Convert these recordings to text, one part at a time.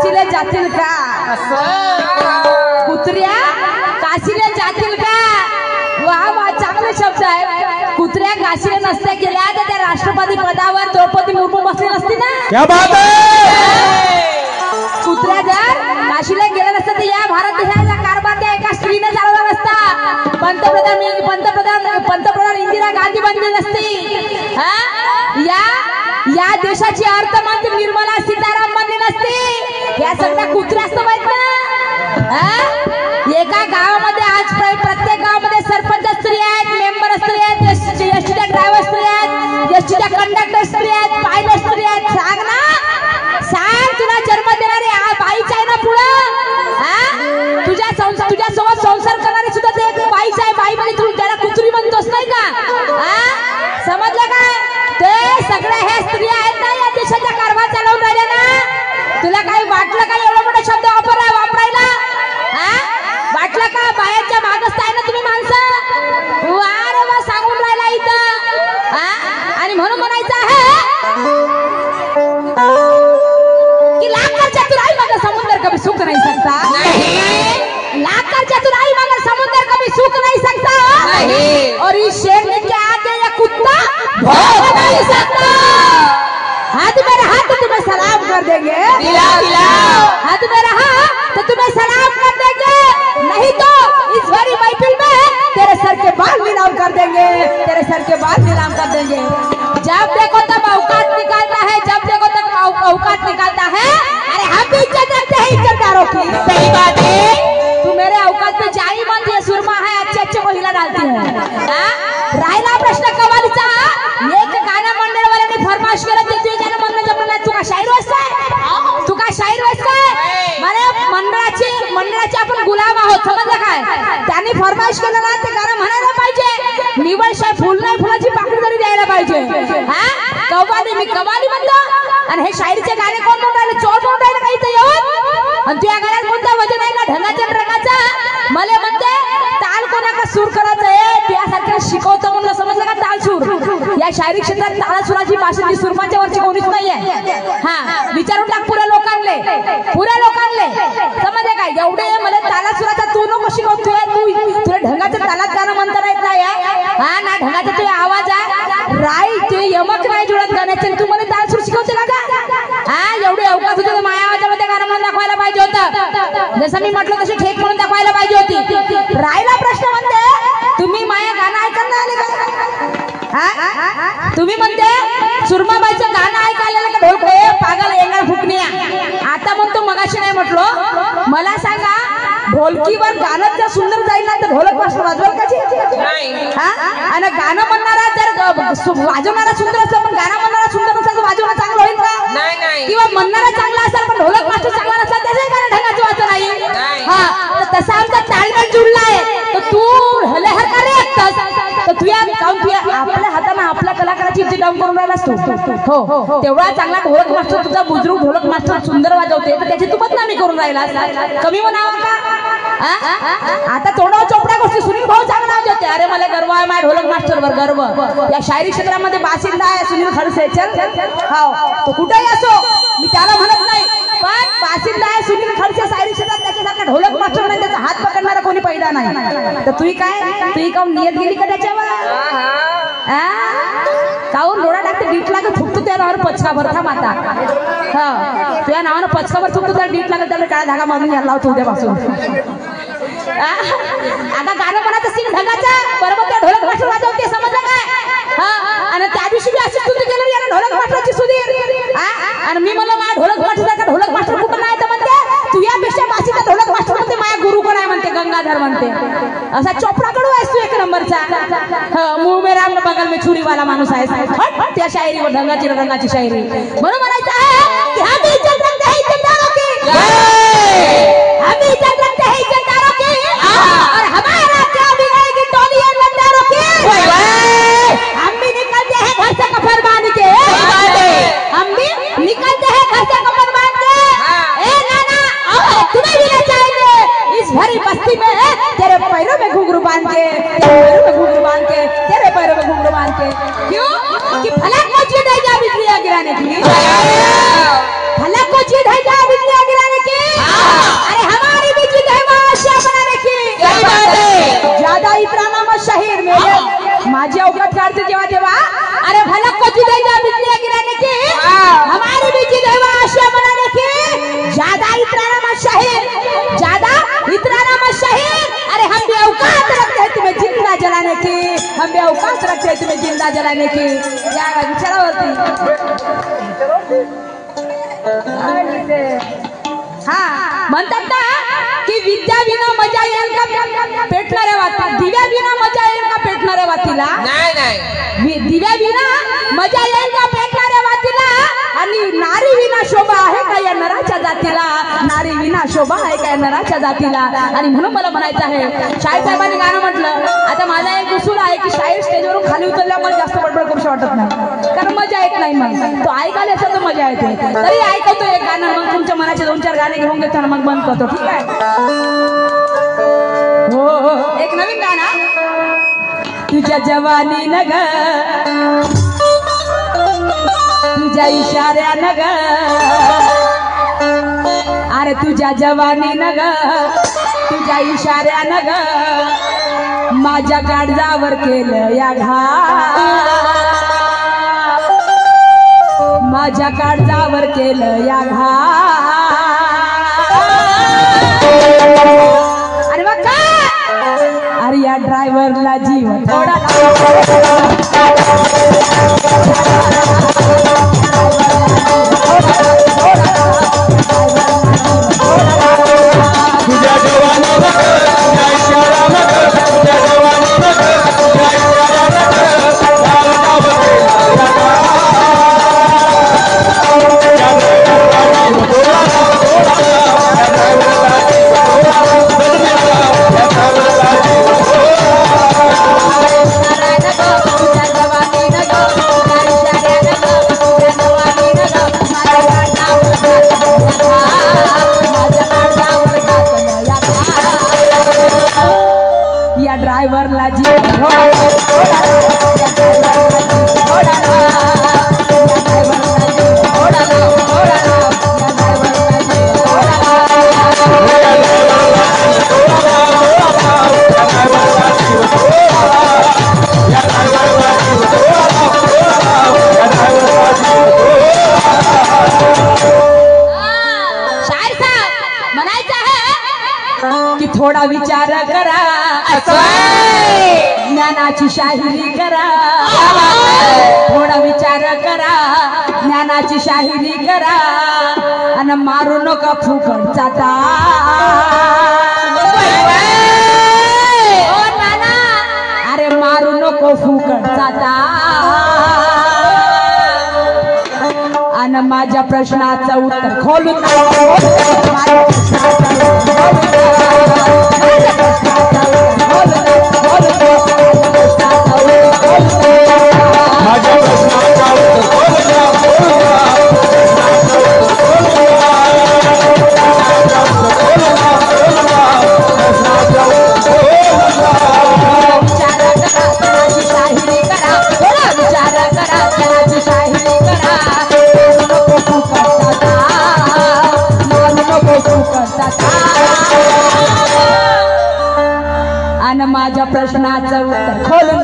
काशीला जातील का? कुत्र्या काशीला जातील का? वा वा, चांगले शब्द आहे. कुत्र्या काशीला नसत्या गेल्या तर त्या राष्ट्रपती पदावर द्रौपदी मुर्मू बसली नसती ना. क्या बात आहे. कुत्र्या जर काशीला गेला नसता तर या भारत देशाचा कारभार त्या एका स्त्रीने चालवला नसता. पंतप्रधान इंदिरा गांधी बनली नसती. या देशाची अर्थमंत्री निर्मला सीतारामन बनली नसती. या सगळ्या कुत्र्याच माहित ना. एका गावामध्ये आज प्रत्येक गावामध्ये सरपंच स्त्री आहेत, मेंबर स्त्री आहेत, एसटीच्या ड्रायव्हर स्त्री आहेत, एसटीच्या कंडक्टर स्त्री आहेत, पायलट स्त्री आहेत. सांग ना, सांग, तुला जन्म देणारी बाईच आहे ना पुढं. तुझ्या सोबत संसार करणारी सुद्धा ते एक बाईच आहे. बाई म्हणजे तू त्याला कुत्री म्हणतोस नाही का? समजलं काय? ते सगळ्या ह्या स्त्रिया आहेत ना, या देशाचा कारभार चालवून राहिल्या ना. तुला काही वाटलं का एवढा मोठा शब्द वापरायला? वाटलं का? बायांच्या मागच आहे ना तुम्ही माणसं. वा रे वा, सांगून राहिला इथं. आणि म्हणून म्हणायचं आहे की लाखर चतुराई मगर समुद्र कभी सूख नहीं सकता. लाखर चतुराई मगर समुद्र कभी सूख नहीं सकता. और इस शेर के आगे ये कुत्ता भौंक नहीं सकता. हाथ में रहा तो तुम्हें सलाम कर देंगे. हाथ में रहा तो तुम्हें सलाम कर देंगे, नहीं तो इस भरी महफिल में तेरे सर के बाल नीलाम कर देंगे. तेरे सर के बाल नीलाम कर देंगे. जब देखो तब औकात निकालता है, जब देखो तब औकात निकालता है. अरे हम भी इज्जत रखते हैं इज्जतदारों की. सही बात है. तू मेरे औकात पे जाई बनती है, सुरमा है, अच्छे अच्छे को हिला डालती है. राहिला प्रश्न कवालीचा. एक गाणं मंडळवाल्यांनी फरमाश केलं ते तुझे गाणं म्हणणं जमलं नाही. तू का शाहीर वाचताय? तू का शाहीर वाचताय? म्हणे मंडळाचे आपण गुलाम आहोत. समजलं काय? त्यांनी फरमाश केलं ना, ते गाणं म्हणायला पाहिजे. निवड शाय फुल नाही, फुलाची पाकळी तरी द्यायला पाहिजे. कव्वाली, मी कव्वाली म्हणतो. आणि हे शाहीरचे गाणे कोण म्हणून राहिले? चोर म्हणून राहिले काही तर येऊन. आणि तुझ्या गाण्यात कोणता वजन आहे का ढंगाच्या रंगाचा? मला म्हणते ताल कोणाका सूर करायचं आहे, त्यासारख्याला शिकवतो म्हणलं. समजलं का? ताल सूर. या शायरी क्षेत्रात ताला सुराची बासुंदी सुरमाच्या वरची कोणीच नाहीये. विचारून टाक पुऱ्या लोकांले. समजलं काय? एवढे मला ताला सुराचा तू नको शिकवतोय. तुला ढंगाच्या तालात गाणं म्हणता येत नाही. ना ढंगाचा तुझा आवाज आहे राई, ते यमक नाही जुळत गाण्याचे. तू मला ताल सूर शिकवते का? एवढे अवकाश होते तर माझ्या आवाजामध्ये गाणं म्हणून दाखवायला पाहिजे होतं. जसं मी म्हटलं तशी ठेक म्हणून दाखवायला पाहिजे होती. राहिला प्रश्न म्हणते तुम्ही माझ्या गाणं ऐकायला आले का? तुम्ही म्हणते सुरमाबाईचं गाणं ऐकायला का? ढोल पागल येणार फुकण्या. आता म्हणतो मगाशी नाही म्हटलो. मला सांगा, ढोलकीवर गाणं जर सुंदर जाईल ना तर ढोलक मास्टर वाजवाल का? आणि गाणं म्हणणारा जर वाजवणारा सुंदर असेल पण गाणं म्हणणारा सुंदर नसेल तर वाजवणं चांगलं होईल का? किंवा म्हणणारा चांगला असेल पण ढोलक मास्टर चांगला नसला त्याचंही गाणं ढंगाचं वाचन नाही. तसा आमचा ताळमेळ जुळला आहे. तर तू लहर का रे ऐकतस? तर तुया आपल्या हाताने आपल्या कलाकाराची इज्जत डाऊन करून राहिलास तू. हो, तेवढा चांगला ढोलक मास्टर तुझा बुजुर्ग ढोलक मास्टर सुंदर वाजवते तर त्याची तू बदनामी करून राहिलास. कमी म्हणावं का? आता तोंडावर चोपड्या गोष्टी. सुनील भाऊ चांगला वाजवते. अरे मला गर्व आहे माझ्या ढोलक मास्टरवर, गर्व. या शायरी क्षेत्रामध्ये बासिंदा आहे सुनील खडसे. तो कुठेही असो, मी त्याला म्हणत नाही, पण बासिंदा आहे सुनील खडसे शायरी क्षेत्रात. त्याच्यासारखा ढोलक मास्टर नाही, त्याचा हात पकडणारा कोणी पैदा नाही. तर तुही काऊन नियत गेली का त्याच्यावर? काऊन डोळा टाकते डीट लागत फुकतो त्या नावावर पचका भरता माता. तुझ्या नावानं पचकावर फुकतो त्याला डीट लागत, त्याला काळा धागा मारून यायला लावतो उद्यापासून. आता गाणं म्हणत असतील ढगाचं बरोबर त्या ढोलक मास्टर वाजवते. समजलं काय? आणि त्या दिवशी मी अशी स्तुती केली याला ढोलक मास्टरची सुधीर. आणि मी म्हणलं माझ्या ढोलक मास्टर का? ढोलक मास्टर कुठं नाही तर म्हणते तू यापेक्षा बासीचा ढोलक मास्टर म्हणते माझ्या गुरु कोण आहे म्हणते, गंगाधर म्हणते. असा चोपडा कडू आहेस तू एक नंबरचा. मुंह में राम बगल में छुरी वाला माणूस आहे. त्या शायरीवर ढंगाची शायरी. म्हणून म्हणायचं आहे की हम इज्जत रखते हैं इज्जतदारों की. हम इज्जत रखते हैं इज्जतदारों की. और हमारा क्या बिगाड़ेगी टोली और बंदारों की. हम भी निकलते हैं घर से कफन बांध के. हम भी निकलते हैं घर से कफन बांध के. ए नाना आओ तुम्हें भी ले जाएंगे इस भरी बस्ती में. तेरे पैरों में घुंघरू बांध के, तेरे पैरों में घुंघरू बांध के, तेरे पैरों में घुंघरू बांध के. क्यों? कि फलक को जिद है क्या बिजलियां गिराने की. फलक को जिद है क्या बिजलियां गिराने की. हम भी औकात रखते हैं तुम्हें जिंदा जलाने की। चलावरती हाँ म्हणतात ना की विद्या विना मजा येईल का पेटणाऱ्या वाती, दिव्या विना मजा येईल का पेटणाऱ्या वातीला? नाही नाही, दिव्या विना मजा येईल का पेटणाऱ्या वातीला? आणि नारी विना शोभा आहे का या नराच्या जातीला? नारी विना शोभा आहे का या नराच्या जातीला? आणि म्हणून मला म्हणायचं आहे, शाहीर साहेबांनी गाणं म्हटलं. आता माझा एक उसूल आहे की शाहीर स्टेजवरून खाली उतरल्या मला जास्त बडबड करू वाटत नाही, कारण मजा येत नाही. मग तो ऐकायला असं तर मजा येते. तरी ऐकवतो एक गाणं, मग तुमच्या मनाचे 2-4 गाणे घेऊन घेतो मग बंद करतो, ठीक आहे? हो एक नवीन गाणं. तुझ्या जवानी नग, तुझ्या इशाऱ्या नग, अरे तुझ्या जवानी नग, तुझ्या इशाऱ्या नग, माझ्या काळजावर केलं या घात, माझ्या काळजावर केलं या घात. अरे बघ अरे या ड्रायव्हरला जीव थोडा ड्राइवरला जीव थोडा विचार करा, ज्ञानाची शाहिरी करा, थोडा विचार करा, ज्ञानाची शाहिरी करा, आणि मारू नका फुकटचा ताण. अरे मारू नको फुकटचा ताण. आणि माझ्या प्रश्नाचं उत्तर खोलून आणि माझ्या प्रश्नाचं उत्तर खोलून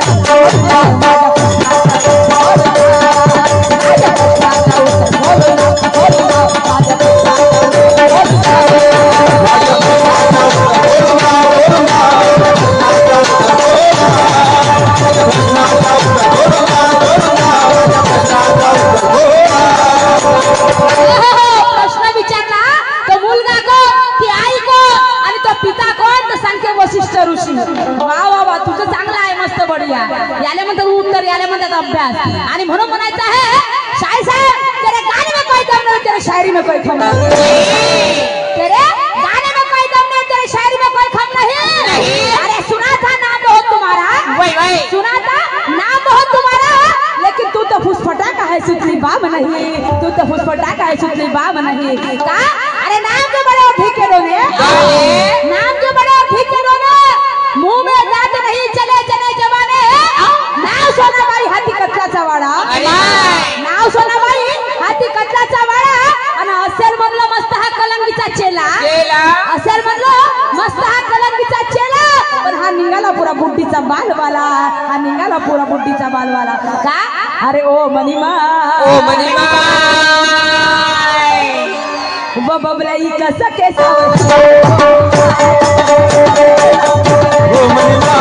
प्रश्न विचारला तो मुलगा कोण, ती आई कोण आणि तो पिता कोण, तर सांगते वशिष्ठ ऋषी. वा वा वा, तुझं चांगलं आहे, मस्त बढिया. याले म्हणतात उत्तर, याले म्हणतात अभ्यास. आणि म्हणून म्हणायचं आहे, शाहीर साहेब तेरे गाने में कोई दम नहीं, तेरे शायरी में कोई खम नहीं. तेरे गाने में कोई दम नहीं, तेरे शायरी में कोई खम नहीं. अरे सुना था नाम बहुत तुम्हारा, सुना था नाम बहुत तुम्हारा, लेकिन तू तो फुसफटा का है सुतली बाब नहीं, तू तो फुसफटा का है सुतली बाब नहीं. का अरे नाम के बड़े और ठीक है दोने, नाम के बड़े और ठीक है दोने, मुंह में दांत नहीं, चले चले जवाने. नाव सोनाबाई हाती कचराचा वाडा, नाव सोनाबाई हाती कचराचा वाडा. आणि असेल म्हणलं मस्त हा कलंगीचा चेला, असेल म्हणलं मस्त हा कलंगीचा चेला, पण हा निघाला पुरा बुड्डीचा बालवाला, हा निघाला पुरा बुड्डीचा बालवाला. का अरे ओ मनीमा, ओ मनीमा बबलाई कसं केसा, ओ मनीमा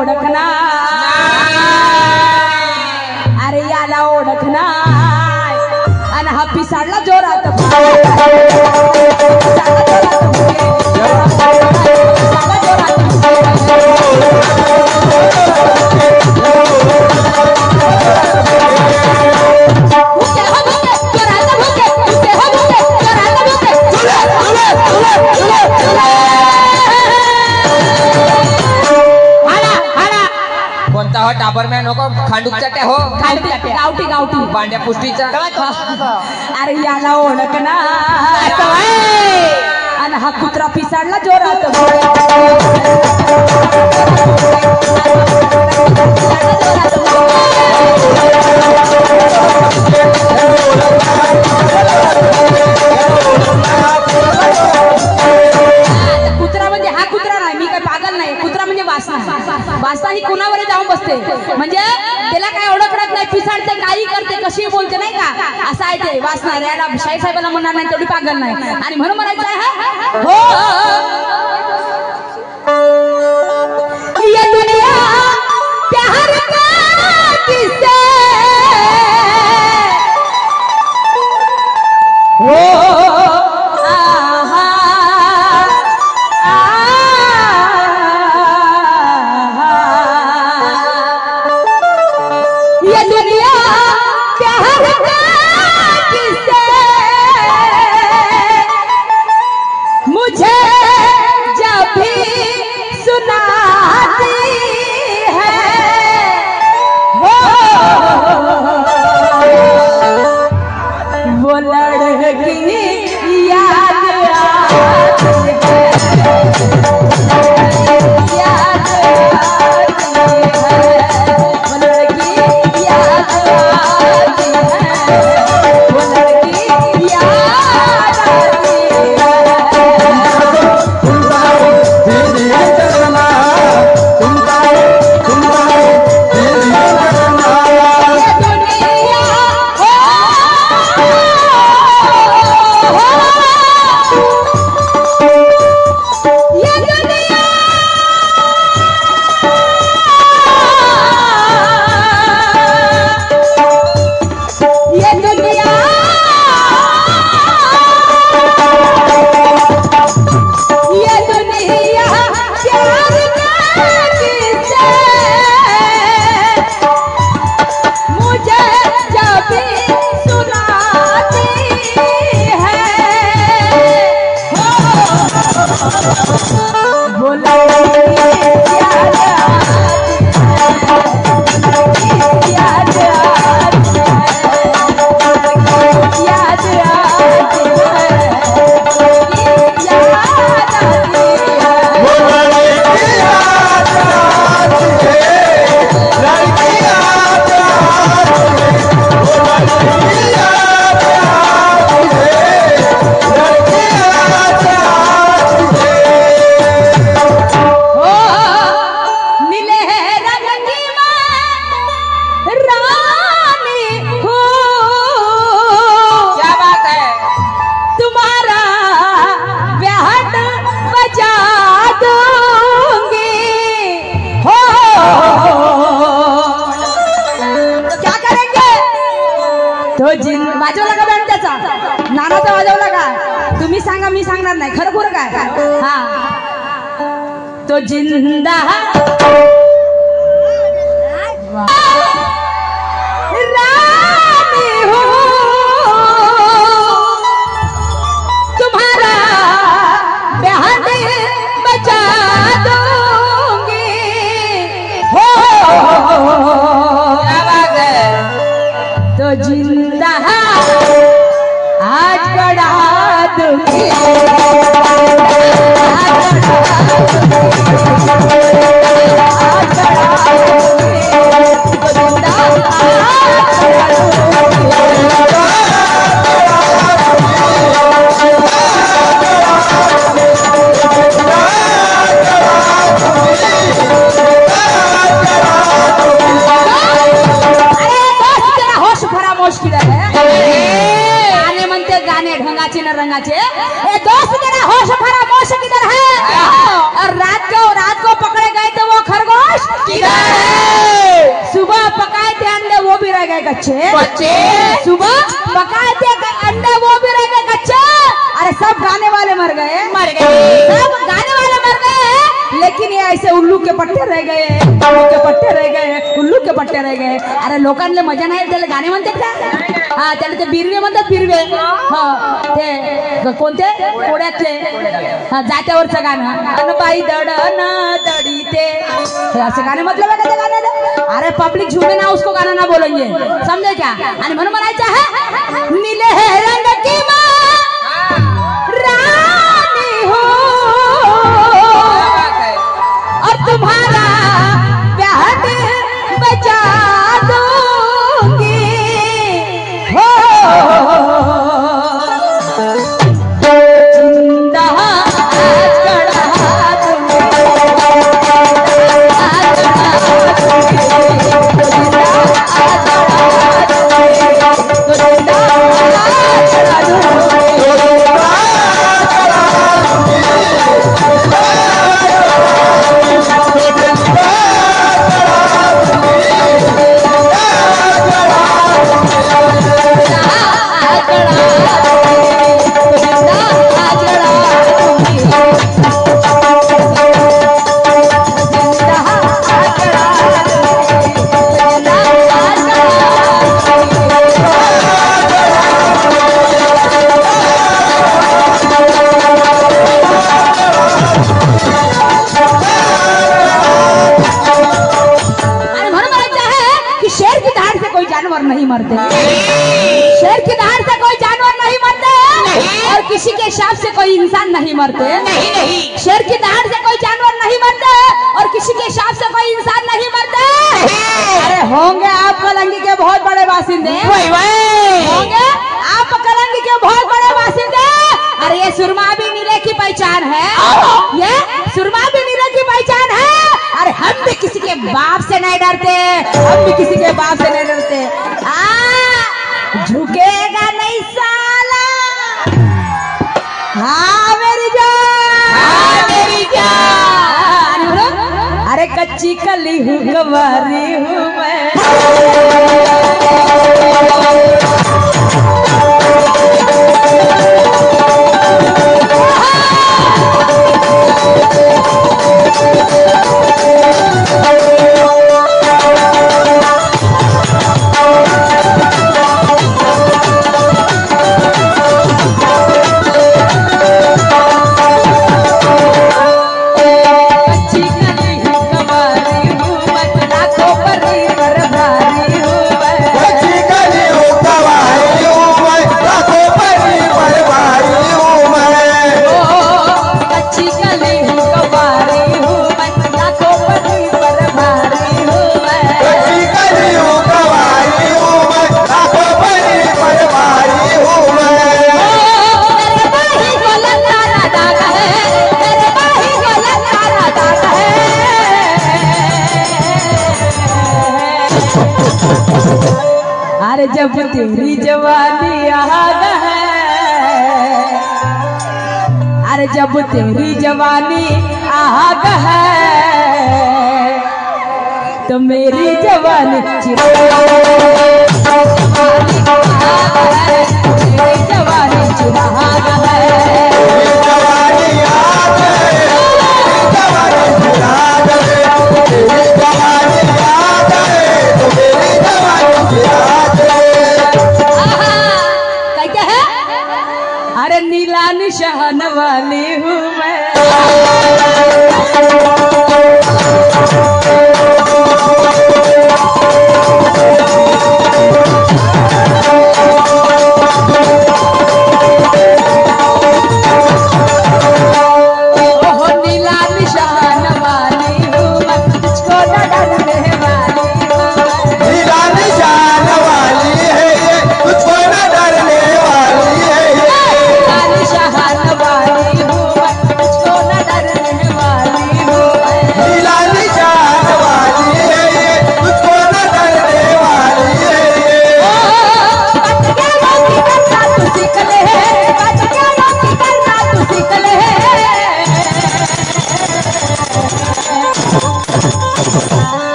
ओळखना अरे याला ओळखना आणि हा पिसाडला जोरात कोणता हो टाबरमॅन हो खांडूक चट्या हो गावठी गावठी पांड्या पुष्टीचा अरे याला ओळखना आणि हा कुत्रा पिसाडला जोरात कुत्रा म्हणजे हा कुत्रा नाही मी काय पागल नाही कुत्रा म्हणजे वासना वासना ही कुणावर जाऊन बसते म्हणजे त्याला काय ओळखत नाही पिसाडते काही करते कशी बोलते नाही का असं आहे ते वासना याला शाही साहेबांना म्हणणार नाही तेवढी पागल नाही आणि म्हणून म्हणायचं आहे हो ये दुनिया प्यार करती से हो ये दुनिया प्यार करती से मुझे जब भी सुनाती है वो लड़की याद आती है याद आती है वो लड़की याद आती है वो लड़की याद आती वाजवला का बँड त्याचा नानाचा वाजवला का तुम्ही सांगा मी सांगणार नाही खरं खरं काय हा तो जिंदा रानी हो तुम्हारा ब्याह बचा दूंगी हो तो जिंदा आज बढ़ा दूंगी रंगाचे ए दोस्त तेरा होश भरा मोश किधर है और रात को कच्चे बच्चे सुबह पकाए थे अंडे, वो भी रह गए कच्चे। अरे सब गाने वाले मर गए, सब गाने वाले मर गए, लेकिन ये ऐसे उल्लू के पट्टे रह गए, उल्लू के पट्टे रह गए, उल्लू के पट्टे रह गए। अरे लोकांना मजा नाही, त्याला गाणे म्हणतात का? हा, त्याला ते बिरवे म्हणतात, बिरवे. हा, ते कोणते कोड्यातले, हा, जात्यावरचं गाणं, अन बाई दडन दडी ते, असं गाणे मतलब है का गाण्याला? अरे पब्लिक झूमे ना उसको गाना ना बोलेंगे, समझे क्या? आणि म्हणून म्हणायचं है नीले रंग की रानी हो और तुम्हारा प्यार बचा दूंगी हो, जिंदा कड़ा नहीं मरते, शेर की दहाड़ से कोई जानवर नहीं मरते, और किसी के हिसाब से कोई इंसान नहीं मरते। शेर की दहाड़ से कोई जानवर नहीं मरते, और किसी के हिसाब से कोई इंसान नहीं मरते। अरे होंगे आप कलंगी के बहुत बड़े बासिंदे, होंगे आप कलंगी के बहुत बड़े बासिंदे। अरे ये सुरमा भी नीले की पहचान है, ये सुरमा भी नीले की पहचान है। अरे हम भी किसी के बाप से नहीं डरते, हम भी किसी के बाप से नहीं डरते। झुकेगा नहीं साला, हाँ मेरी जान, हाँ मेरी जान। अरे कच्ची कली हूँ, गंवारी हूँ मैं, जब तेरी जवानी आग है, अरे जब तेरी जवानी आग है, तो मेरी जवानी चिराग है, मेरी जवानी चिराग है। अरे नीला निशान वाली हूँ मैं,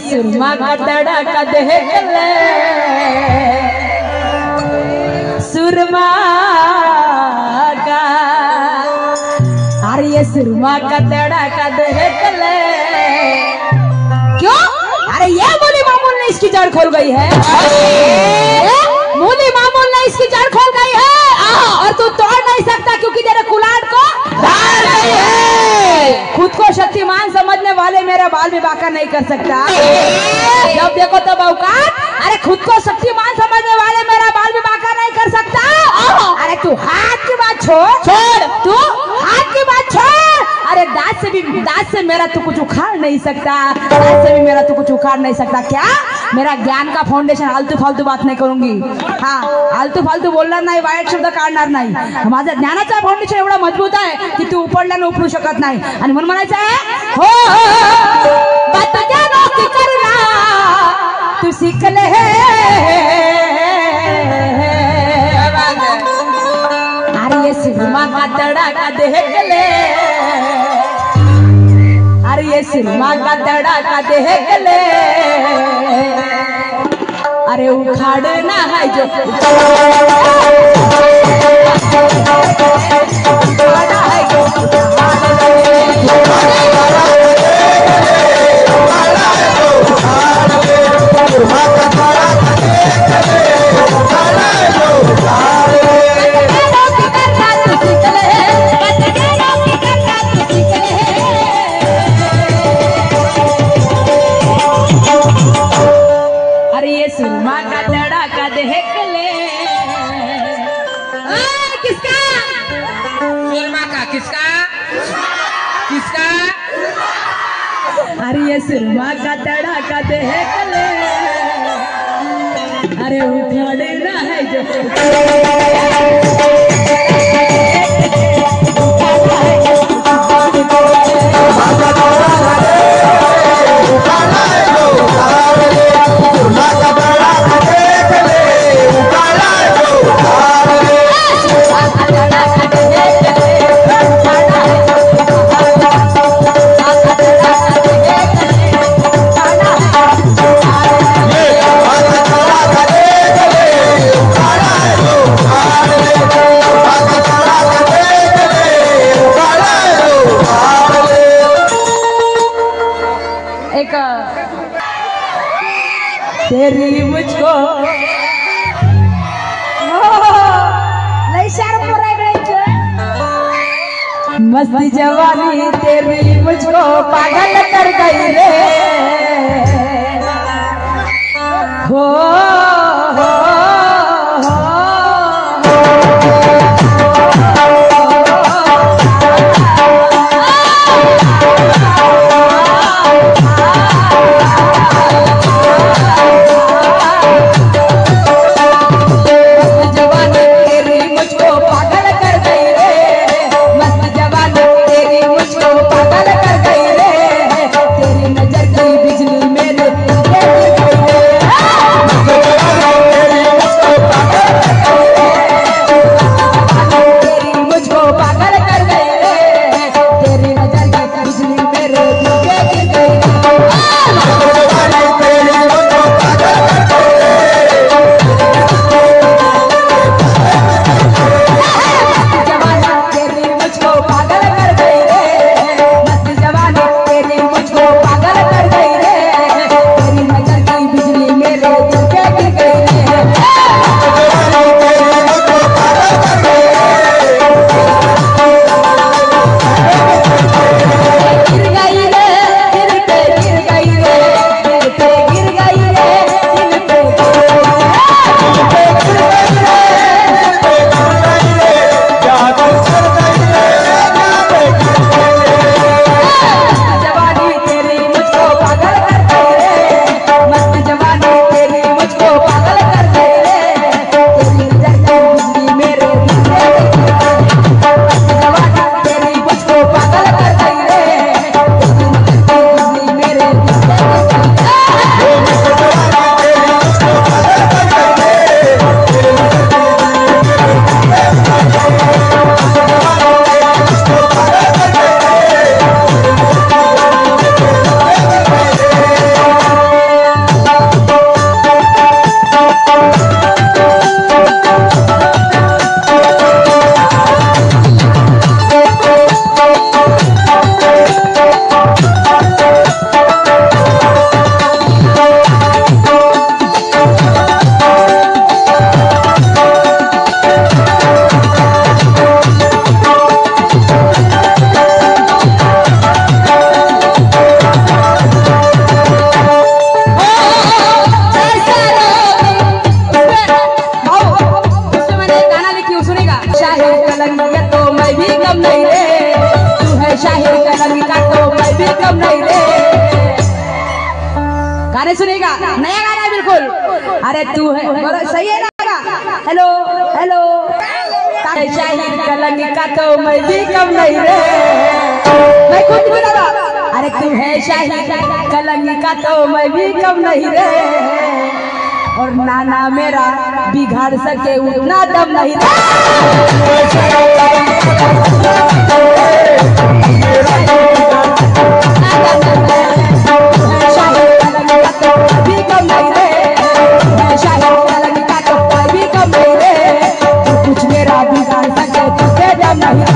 सुरमा का तड़का देख ले सुरमा का, अरे ये सुरमा का तड़का देख ले। क्यों? अरे ये मूली मामूल ने इसकी जड़ खोल गई है, मूली मामूल ने इसकी जड़ खोल गई है और तू तोड़ नहीं सकता क्योंकि तेरे कुलाड़ को डाल गई है। खुद को शक्तिमान समझने वाले मेरा बाल भी बांका नहीं कर सकता, जब देखो तब औकात। अरे खुद को शक्तिमान समझने वाले मेरा बाल भी बांका नहीं कर सकता। अरे तू हाथ की बात छोड़, तू हाथ की बात छोड़। अरे दांत से मेरा तू कुछ उखाड़ नहीं सकता, दांत से भी मेरा तू कुछ उखाड़ नहीं सकता। क्या? मेरा ज्ञान का फाउंडेशन आलतू फालतू बात नहीं करूंगी। हाँ, आलतू फालतू बोलणार नाही, वाईट शब्द काढणार नाही। माझा ज्ञानाचा फाउंडेशन एवढा मजबूत आहे की तू उपडल्याने उपडू शकत नाही। आणि म्हणून म्हणायचं आहे हो बात ज्ञानो की करना तू सीख ले। अरे ये सुरमा का तड़का देख ले, अरे ये सुरमा का तड़का देख ले। अरे उखाड़ना है जो उखाड़ा है सुरमा का तड़का देख ले। किसका? सुरमा का किसका? किसका? अरे ये सुरमा का तड़का देख ले। अरे उखाड़ना है जो तेरी मुझको मस्ती जवानी तेरी मुझको पागल कर गई रे। हो नजर नहीं सुनेगा, नया गाना है बिल्कुल। अरे तू है बोलो सही है ना? हेलो हेलो शाहिद कलंगी का तो मैं भी कम नहीं रे, मैं खुद बोला। अरे तू है शाहिद कलंगी का तो मैं भी कम नहीं रे, और नाना मेरा बिगाड़ सके उतना दम नहीं रे। कुछ मेरा बिगाड़ सके तुझे दम नहीं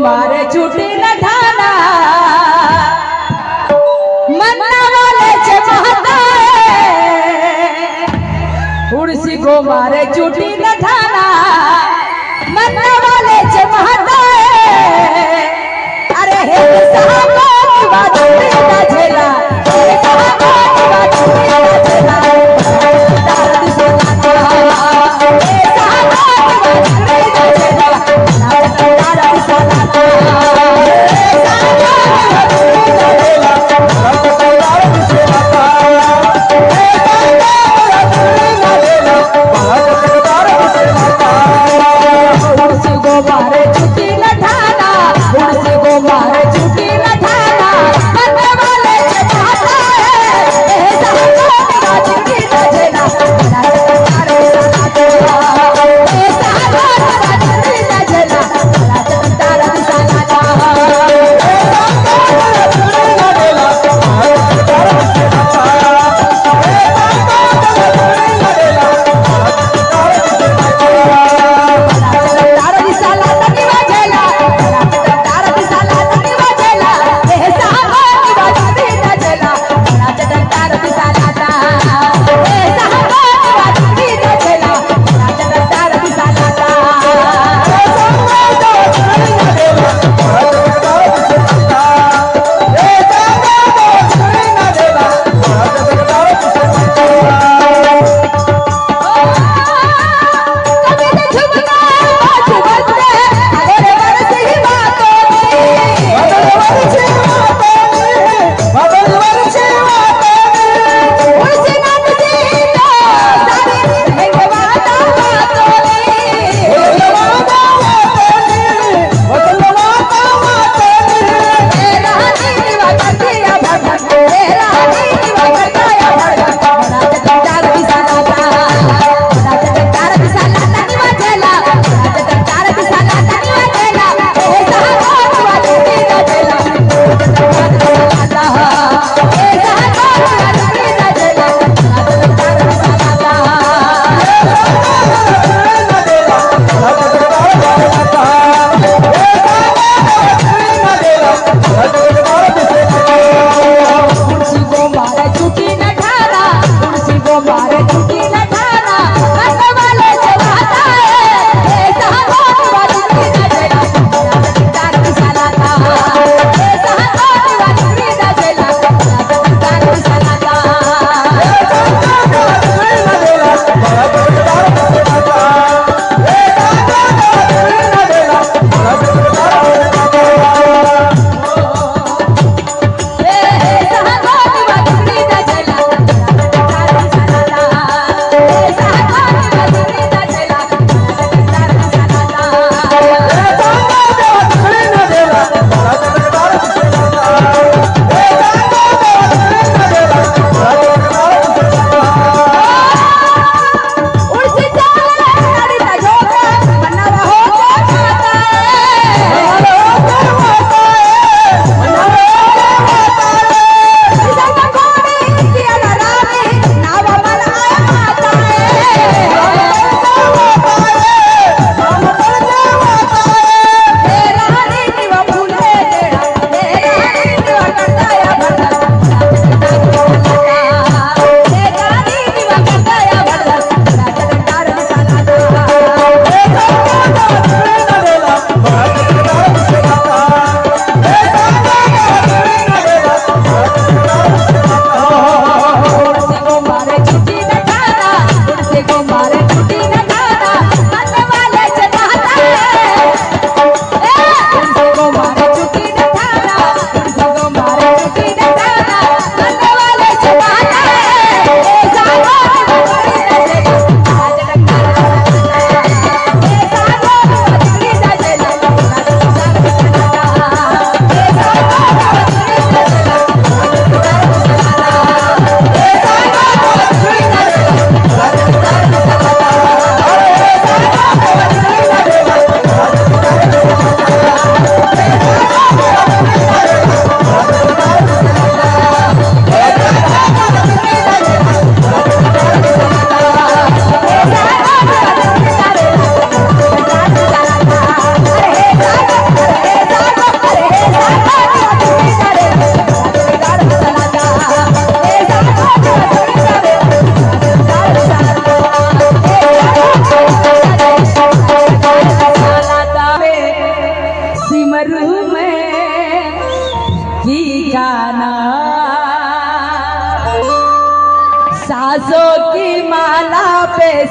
मारे छुट्टी न ठाना मन्ना वाले चमहता उड़सी को मारे छुट्टी न ठाना मन्ना वाले चमहता अरे हे साहबा की बात ना झेला हे साहबा की बात ना झेला दर्द से लाता हे साहबा की बात ना झेला दर्द से लाता Para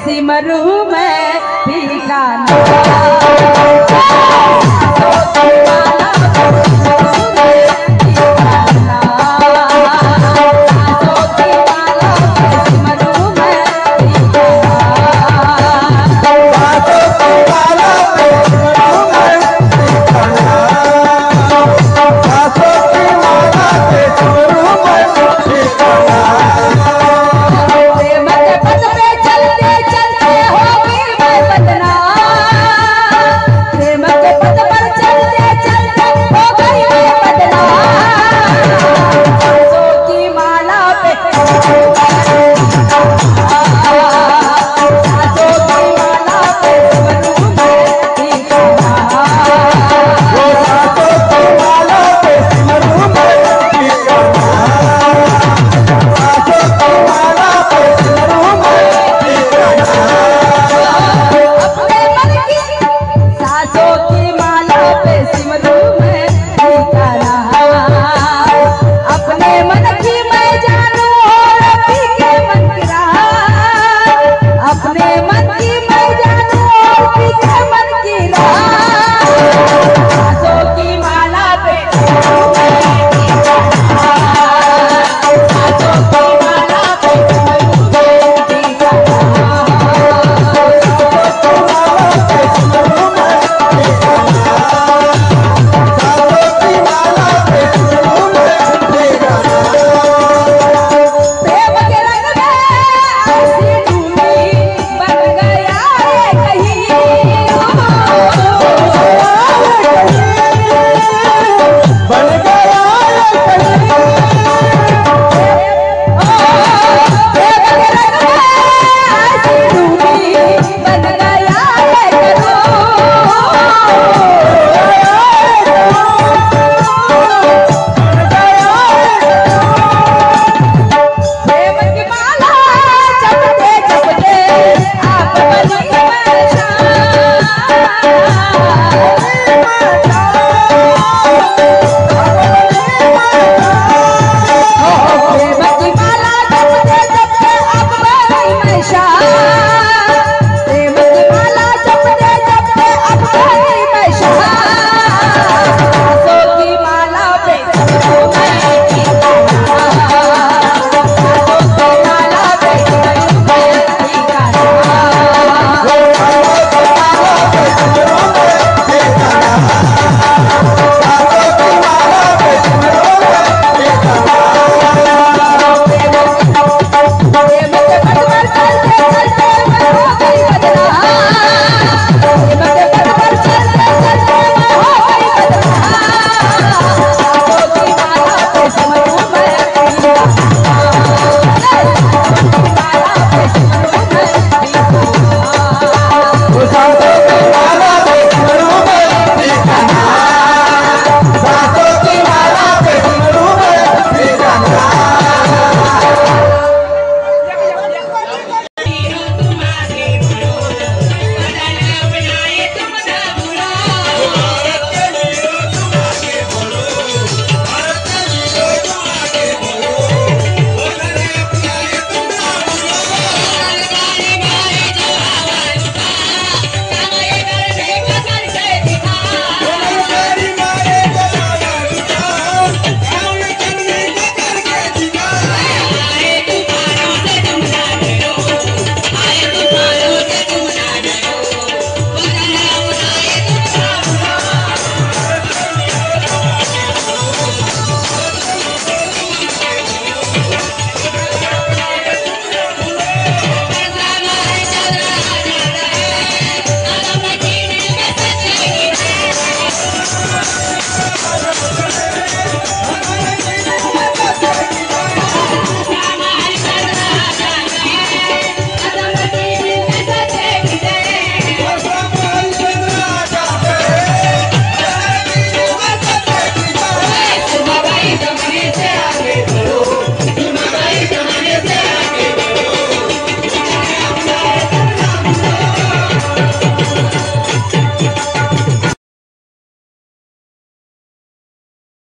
सिमरू में फीका ना